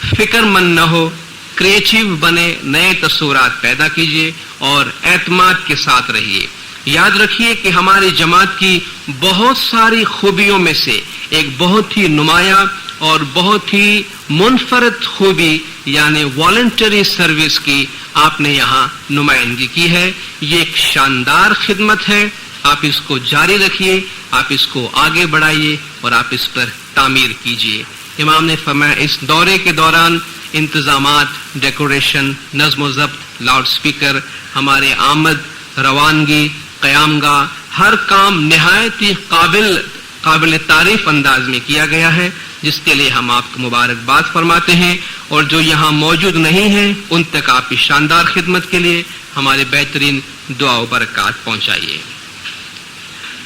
فکر مند نہ ہو، کریٹیو بنے، نئے تصورات پیدا کیجئے اور اعتماد کے ساتھ رہیے. یاد رکھیے کہ ہماری جماعت کی بہت ساری خوبیوں میں سے ایک بہت ہی نمایاں اور بہت ہی منفرد خوبی یعنی والنٹری سروس کی آپ نے یہاں نمائندگی کی ہے. یہ ایک شاندار خدمت ہے. آپ اس کو جاری رکھیے، آپ اس کو آگے بڑھائیے اور آپ اس پر تعمیر کیجیے. امام نے فرمایا اس دورے کے دوران انتظامات، ڈیکوریشن، نظم و ضبط، لاؤڈ سپیکر، ہمارے آمد، روانگی، قیام گاہ، ہر کام نہایت ہی قابل تعریف انداز میں کیا گیا ہے، جس کے لیے ہم آپ کو مبارکباد فرماتے ہیں. اور جو یہاں موجود نہیں ہیں ان تک آپ کی شاندار خدمت کے لیے ہمارے بہترین دعا و برکات پہنچائیے.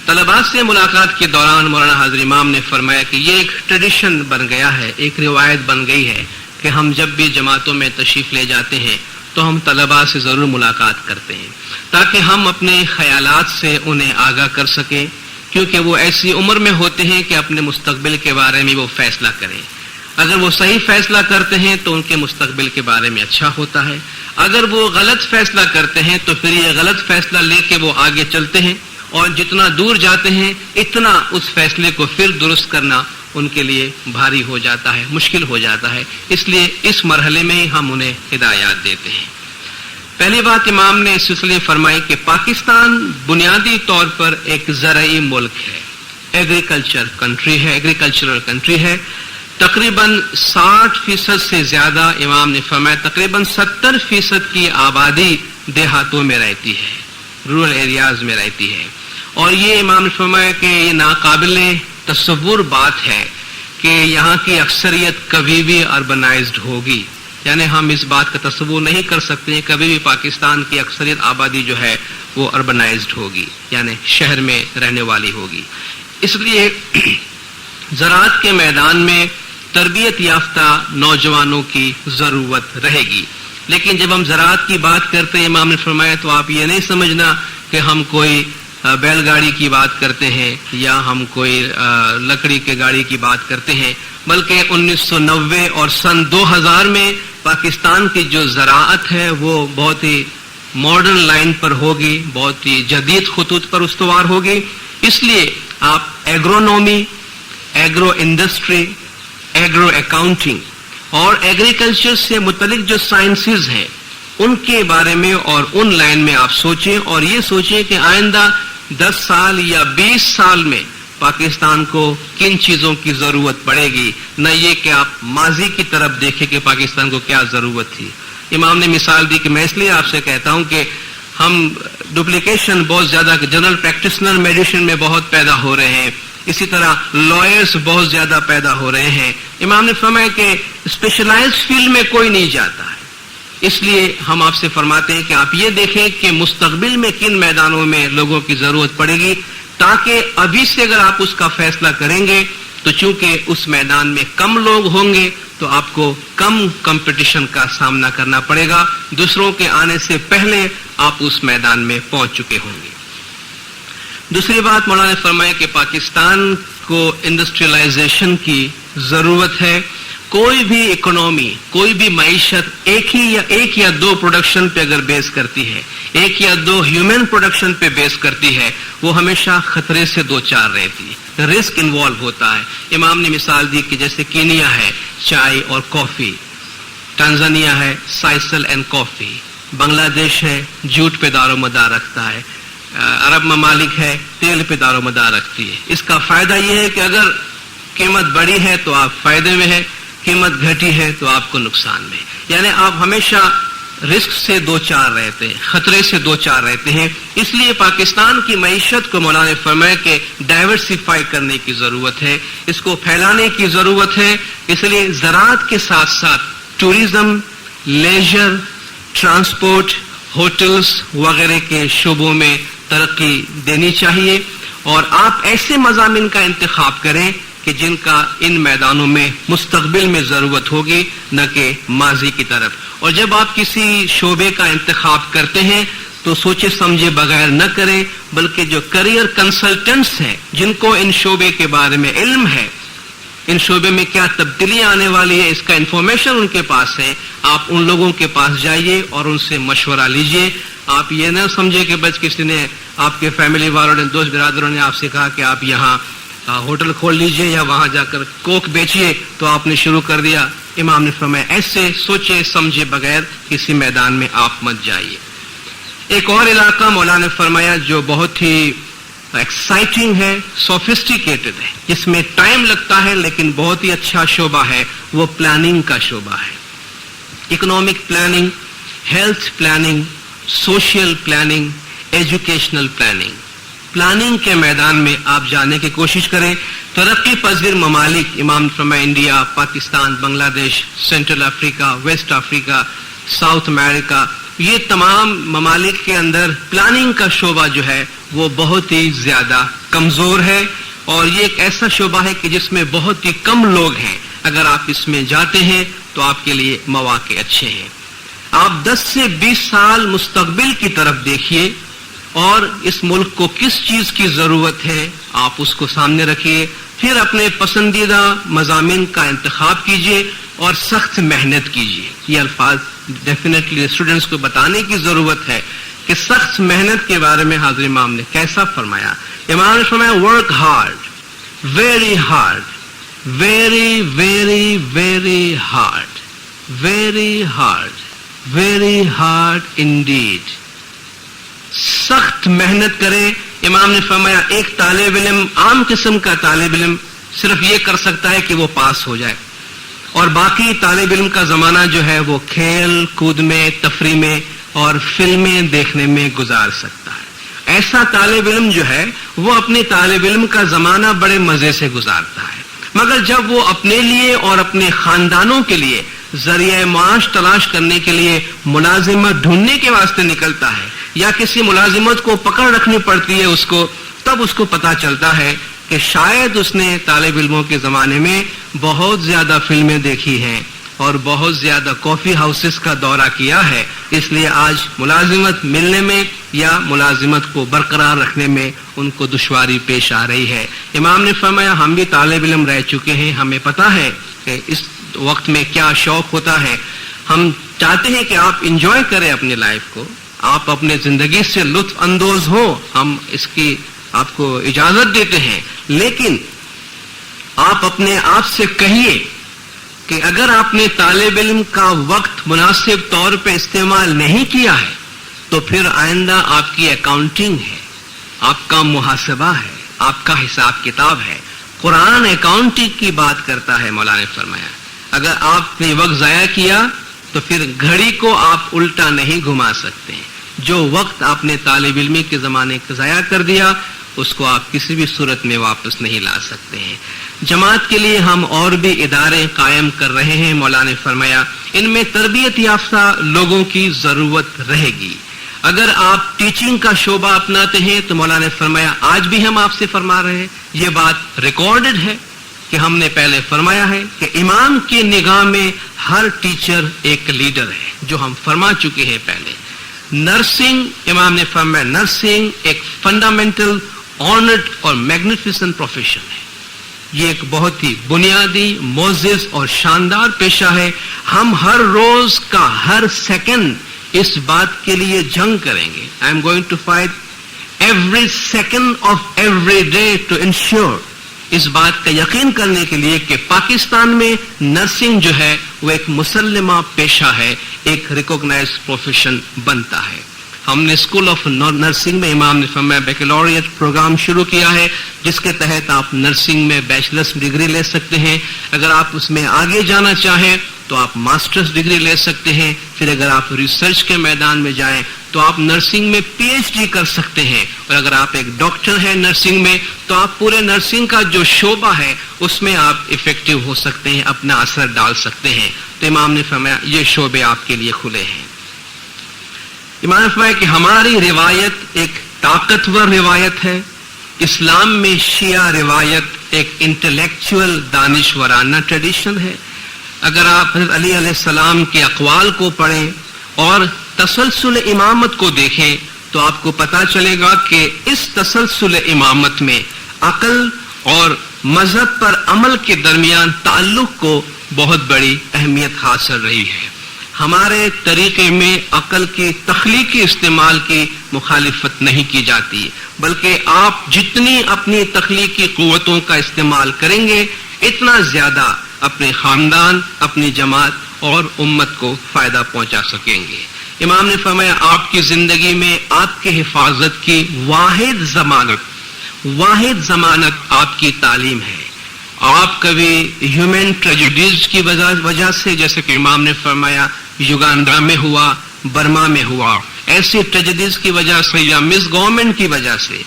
طلباء سے ملاقات کے دوران مولانا حاضر امام نے فرمایا کہ یہ ایک ٹریڈیشن بن گیا ہے، ایک روایت بن گئی ہے کہ ہم جب بھی جماعتوں میں تشریف لے جاتے ہیں تو ہم طلباء سے ضرور ملاقات کرتے ہیں تاکہ ہم اپنے خیالات سے انہیں آگاہ کر سکیں، کیونکہ وہ ایسی عمر میں ہوتے ہیں کہ اپنے مستقبل کے بارے میں وہ فیصلہ کریں. اگر وہ صحیح فیصلہ کرتے ہیں تو ان کے مستقبل کے بارے میں اچھا ہوتا ہے. اگر وہ غلط فیصلہ کرتے ہیں تو پھر یہ غلط فیصلہ لے کے وہ آگے چلتے ہیں، اور جتنا دور جاتے ہیں اتنا اس فیصلے کو پھر درست کرنا ان کے لیے بھاری ہو جاتا ہے، مشکل ہو جاتا ہے. اس لیے اس مرحلے میں ہم انہیں ہدایات دیتے ہیں. پہلی بات امام نے اس سلسلے میں فرمائی کہ پاکستان بنیادی طور پر ایک زرعی ملک ہے، ایگریکلچرل کنٹری ہے. تقریباً 60% سے زیادہ امام نے فرمایا تقریباً 70% کی آبادی دیہاتوں میں رہتی ہے، رورل ایریاز میں رہتی ہے. اور یہ امام نے فرمایا کہ یہ ناقابل تصور بات ہے کہ یہاں کی اکثریت کبھی بھی اربنائزڈ ہوگی. یعنی ہم اس بات کا تصور نہیں کر سکتے ہیں کبھی بھی پاکستان کی اکثریت آبادی جو ہے وہ اربنائزڈ ہوگی، یعنی شہر میں رہنے والی ہوگی. اس لیے زراعت کے میدان میں تربیت یافتہ نوجوانوں کی ضرورت رہے گی. لیکن جب ہم زراعت کی بات کرتے ہیں امام نے فرمایا تو آپ یہ نہیں سمجھنا کہ ہم کوئی بیل گاڑی کی بات کرتے ہیں یا ہم کوئی لکڑی کے گاڑی کی بات کرتے ہیں، بلکہ 1990 اور سن 2000 میں پاکستان کی جو زراعت ہے وہ بہت ہی ماڈرن لائن پر ہوگی، بہت ہی جدید خطوط پر استوار ہوگی. اس لیے آپ ایگرونومی، ایگرو انڈسٹری، ایگرو اکاؤنٹنگ اور ایگریکلچر سے متعلق جو سائنسز ہیں ان کے بارے میں اور ان لائن میں آپ سوچیں، اور یہ سوچیں کہ آئندہ 10 سال یا 20 سال میں پاکستان کو کن چیزوں کی ضرورت پڑے گی، نہ یہ کہ آپ ماضی کی طرف دیکھیں کہ پاکستان کو کیا ضرورت تھی. امام نے مثال دی کہ میں اس لیے آپ سے کہتا ہوں کہ ہم ڈپلیکیشن بہت زیادہ جنرل پریکٹیشنر میڈیسن میں بہت پیدا ہو رہے ہیں، اسی طرح لائرز بہت زیادہ پیدا ہو رہے ہیں. امام نے فرمایا کہ اسپیشلائزڈ فیلڈ میں کوئی نہیں جاتا ہے. اس لیے ہم آپ سے فرماتے ہیں کہ آپ یہ دیکھیں کہ مستقبل میں کن میدانوں میں لوگوں کی ضرورت پڑے گی، تاکہ ابھی سے اگر آپ اس کا فیصلہ کریں گے تو چونکہ اس میدان میں کم لوگ ہوں گے تو آپ کو کم کمپٹیشن کا سامنا کرنا پڑے گا، دوسروں کے آنے سے پہلے آپ اس میدان میں پہنچ چکے ہوں گے۔ دوسری بات مولانا نے فرمایا کہ پاکستان کو انڈسٹریلائزیشن کی ضرورت ہے۔ کوئی بھی اکنومی، کوئی بھی معیشت ایک یا دو پروڈکشن پہ اگر بیس کرتی ہے، ایک یا دو ہیومن پروڈکشن پہ بیس کرتی ہے، وہ ہمیشہ خطرے سے دو چار رہتی ہے، رسک انوالو ہوتا ہے۔ امام نے مثال دی کہ جیسے کینیا ہے چائے اور کافی، ٹانزانیہ ہے سائسل اینڈ کافی، بنگلہ دیش ہے جوٹ پہ دار و مدار رکھتا ہے، عرب ممالک ہے تیل پہ دار و مدار رکھتی ہے۔ اس کا فائدہ یہ ہے کہ اگر قیمت بڑی ہے تو آپ فائدے میں ہیں، قیمت گھٹی ہے تو آپ کو نقصان میں، یعنی آپ ہمیشہ رسک سے دو چار رہتے ہیں، خطرے سے دو چار رہتے ہیں۔ اس لیے پاکستان کی معیشت کو مولانا نے فرمایا کہ ڈائیورسیفائی کرنے کی ضرورت ہے، اس کو پھیلانے کی ضرورت ہے۔ اس لیے زراعت کے ساتھ ساتھ ٹورزم، لیجر، ٹرانسپورٹ، ہوٹلز وغیرہ کے شعبوں میں ترقی دینی چاہیے، اور آپ ایسے مضامین کا انتخاب کریں کہ جن کا ان میدانوں میں مستقبل میں ضرورت ہوگی، نہ کہ ماضی کی طرف۔ اور جب آپ کسی شعبے کا انتخاب کرتے ہیں تو سوچے سمجھے بغیر نہ کریں، بلکہ جو کریئر کنسلٹنٹس ہیں جن کو ان شعبے کے بارے میں علم ہے، ان شعبے میں کیا تبدیلیاں آنے والی ہے اس کا انفارمیشن ان کے پاس ہے، آپ ان لوگوں کے پاس جائیے اور ان سے مشورہ لیجئے۔ آپ یہ نہ سمجھے کہ بس کسی نے، آپ کے فیملی والوں نے، دوست برادروں نے آپ سے کہا کہ آپ یہاں ہوٹل کھول لیجئے یا وہاں جا کر کوک بیچیے تو آپ نے شروع کر دیا۔ امام نے فرمایا ایسے سوچے سمجھے بغیر کسی میدان میں آپ مت جائیے۔ ایک اور علاقہ مولانا نے فرمایا جو بہت ہی ایکسائٹنگ ہے، سوفسٹیکیٹڈ ہے، جس میں ٹائم لگتا ہے لیکن بہت ہی اچھا شعبہ ہے، وہ پلاننگ کا شعبہ ہے۔ Economic planning, health planning, social planning, educational planning. Planning کے میدان میں آپ جانے کی کوشش کریں۔ ترقی پذیر ممالک، امام فرمایا انڈیا، پاکستان، بنگلہ دیش، سینٹرل افریقہ، ویسٹ افریقہ، ساؤتھ امریکہ، یہ تمام ممالک کے اندر پلاننگ کا شعبہ جو ہے وہ بہت ہی زیادہ کمزور ہے، اور یہ ایک ایسا شعبہ ہے کہ جس میں بہت ہی کم لوگ ہیں۔ اگر آپ اس میں جاتے ہیں تو آپ کے لیے مواقع اچھے ہیں۔ آپ 10 سے 20 سال مستقبل کی طرف دیکھیے اور اس ملک کو کس چیز کی ضرورت ہے آپ اس کو سامنے رکھیے، پھر اپنے پسندیدہ مضامین کا انتخاب کیجیے اور سخت محنت کیجیے۔ یہ الفاظ ڈیفینیٹلی اسٹوڈنٹس کو بتانے کی ضرورت ہے کہ سخت محنت کے بارے میں حضرت امام نے کیسا فرمایا۔ امام نے فرمایا work hard, very hard, very very very hard, very hard, very hard indeed. سخت محنت کریں۔ امام نے فرمایا ایک طالب علم، عام قسم کا طالب علم، صرف یہ کر سکتا ہے کہ وہ پاس ہو جائے، اور باقی طالب علم کا زمانہ جو ہے وہ کھیل کود میں، تفریح میں اور فلمیں دیکھنے میں گزار سکتا ہے۔ ایسا طالب علم جو ہے وہ اپنے طالب علم کا زمانہ بڑے مزے سے گزارتا ہے، مگر جب وہ اپنے لیے اور اپنے خاندانوں کے لیے ذریعہ معاش تلاش کرنے کے لیے ملازمت ڈھونڈنے کے واسطے نکلتا ہے، یا کسی ملازمت کو پکڑ رکھنی پڑتی ہے اس کو، تب اس کو پتا چلتا ہے کہ شاید اس نے طالب علموں کے زمانے میں بہت زیادہ فلمیں دیکھی ہیں اور بہت زیادہ کافی ہاؤسز کا دورہ کیا ہے، اس لیے آج ملازمت ملنے میں یا ملازمت کو برقرار رکھنے میں ان کو دشواری پیش آ رہی ہے۔ امام نے فرمایا ہم بھی طالب علم رہ چکے ہیں، ہمیں پتا ہے کہ اس وقت میں کیا شوق ہوتا ہے۔ ہم چاہتے ہیں کہ آپ انجوائے کریں اپنی لائف کو، آپ اپنے زندگی سے لطف اندوز ہو، ہم اس کی آپ کو اجازت دیتے ہیں، لیکن آپ اپنے آپ سے کہیے کہ اگر آپ نے طالب علم کا وقت مناسب طور پہ استعمال نہیں کیا ہے تو پھر آئندہ آپ کی اکاؤنٹنگ ہے، آپ کا محاسبہ ہے، آپ کا حساب کتاب ہے۔ قرآن اکاؤنٹنگ کی بات کرتا ہے، مولانا نے فرمایا اگر آپ نے وقت ضائع کیا تو پھر گھڑی کو آپ الٹا نہیں گھما سکتے ہیں۔ جو وقت آپ نے طالب علمی کے زمانے کا ضائع کر دیا اس کو آپ کسی بھی صورت میں واپس نہیں لا سکتے ہیں۔ جماعت کے لیے ہم اور بھی ادارے قائم کر رہے ہیں، مولانا نے فرمایا ان میں تربیت یافتہ لوگوں کی ضرورت رہے گی۔ اگر آپ ٹیچنگ کا شعبہ اپناتے ہیں تو مولانا نے فرمایا آج بھی ہم آپ سے فرما رہے ہیں، یہ بات ریکارڈڈ ہے کہ ہم نے پہلے فرمایا ہے کہ امام کی نگاہ میں ہر ٹیچر ایک لیڈر ہے، جو ہم فرما چکے ہیں پہلے. نرسنگ، امام نے فرمایا نرسنگ ایک فنڈامنٹل، آنرڈ اور میگنیفیسنٹ پروفیشن ہے. یہ ایک بہت ہی بنیادی، معزز اور شاندار پیشہ ہے. ہم ہر روز کا ہر سیکنڈ اس بات کے لیے جنگ کریں گے. I am going to fight every second of every day to ensure, اس بات کا یقین کرنے کے لیے کہ پاکستان میں نرسنگ جو ہے وہ ایک مسلمہ پیشہ ہے، ایک ریکوگنائز پروفیشن بنتا ہے. ہم نے اسکول آف نرسنگ میں امام نے فرمایا بیکلوریٹ پروگرام شروع کیا ہے، جس کے تحت آپ نرسنگ میں بیچلرس ڈگری لے سکتے ہیں. اگر آپ اس میں آگے جانا چاہیں تو آپ ماسٹرز ڈگری لے سکتے ہیں. پھر اگر آپ ریسرچ کے میدان میں جائیں تو آپ نرسنگ میں پی ایچ ڈی کر سکتے ہیں. اور اگر آپ ایک ڈاکٹر ہیں نرسنگ میں تو آپ پورے نرسنگ کا جو شعبہ ہے اس میں آپ افیکٹو ہو سکتے ہیں، اپنا اثر ڈال سکتے ہیں. تو امام نے فرمایا یہ شعبے آپ کے لیے کھلے ہیں. امام نے فرمایا کہ ہماری روایت ایک طاقتور روایت ہے. اسلام میں شیعہ روایت ایک انٹلیکچوئل دانشورانہ ٹریڈیشن ہے. اگر آپ حضرت علی علیہ السلام کے اقوال کو پڑھیں اور تسلسل امامت کو دیکھیں تو آپ کو پتہ چلے گا کہ اس تسلسل امامت میں عقل اور مذہب پر عمل کے درمیان تعلق کو بہت بڑی اہمیت حاصل رہی ہے. ہمارے طریقے میں عقل کی تخلیقی استعمال کی مخالفت نہیں کی جاتی، بلکہ آپ جتنی اپنی تخلیقی قوتوں کا استعمال کریں گے اتنا زیادہ اپنے خاندان، اپنی جماعت اور امت کو فائدہ پہنچا سکیں گے. امام نے فرمایا آپ کی زندگی میں آپ کی حفاظت کی واحد ضمانت آپ کی تعلیم ہے. آپ کبھی ہیومن ٹریجڈیز کی وجہ سے، جیسے کہ امام نے فرمایا یوگانڈا میں ہوا، برما میں ہوا، ایسی ٹریجڈیز کی وجہ سے یا مس گورنمنٹ کی وجہ سے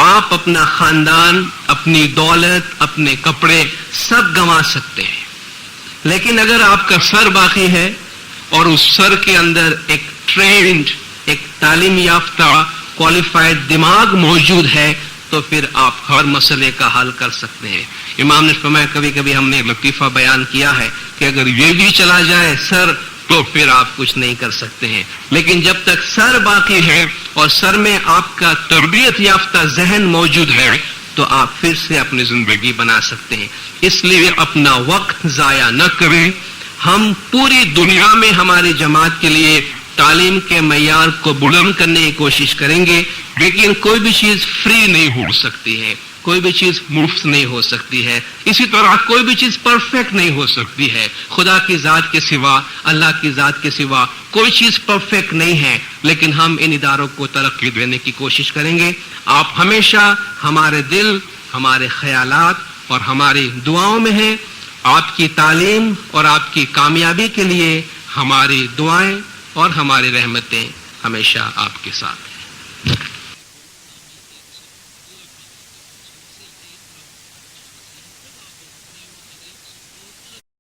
آپ اپنا خاندان، اپنی دولت، اپنے کپڑے سب گنوا سکتے ہیں. لیکن اگر آپ کا سر باقی ہے اور اس سر کے اندر ایک ٹرینڈ، ایک تعلیم یافتہ کوالیفائڈ دماغ موجود ہے تو پھر آپ ہر مسئلے کا حل کر سکتے ہیں. امام نے فرمایا کبھی کبھی ہم نے لطیفہ بیان کیا ہے کہ اگر یہ بھی چلا جائے سر تو پھر آپ کچھ نہیں کر سکتے ہیں. لیکن جب تک سر باقی ہے اور سر میں آپ کا تربیت یافتہ ذہن موجود ہے تو آپ پھر سے اپنی زندگی بنا سکتے ہیں. اس لیے اپنا وقت ضائع نہ کریں. ہم پوری دنیا میں ہماری جماعت کے لیے تعلیم کے معیار کو بلند کرنے کی کوشش کریں گے، لیکن کوئی بھی چیز فری نہیں ہو سکتی ہے، کوئی بھی چیز مفت نہیں ہو سکتی ہے. اسی طرح کوئی بھی چیز پرفیکٹ نہیں ہو سکتی ہے. خدا کی ذات کے سوا، اللہ کی ذات کے سوا کوئی چیز پرفیکٹ نہیں ہے. لیکن ہم ان اداروں کو ترقی دینے کی کوشش کریں گے. آپ ہمیشہ ہمارے دل، ہمارے خیالات اور ہماری دعاؤں میں ہیں. آپ کی تعلیم اور آپ کی کامیابی کے لیے ہماری دعائیں اور ہماری رحمتیں ہمیشہ آپ کے ساتھ ہیں.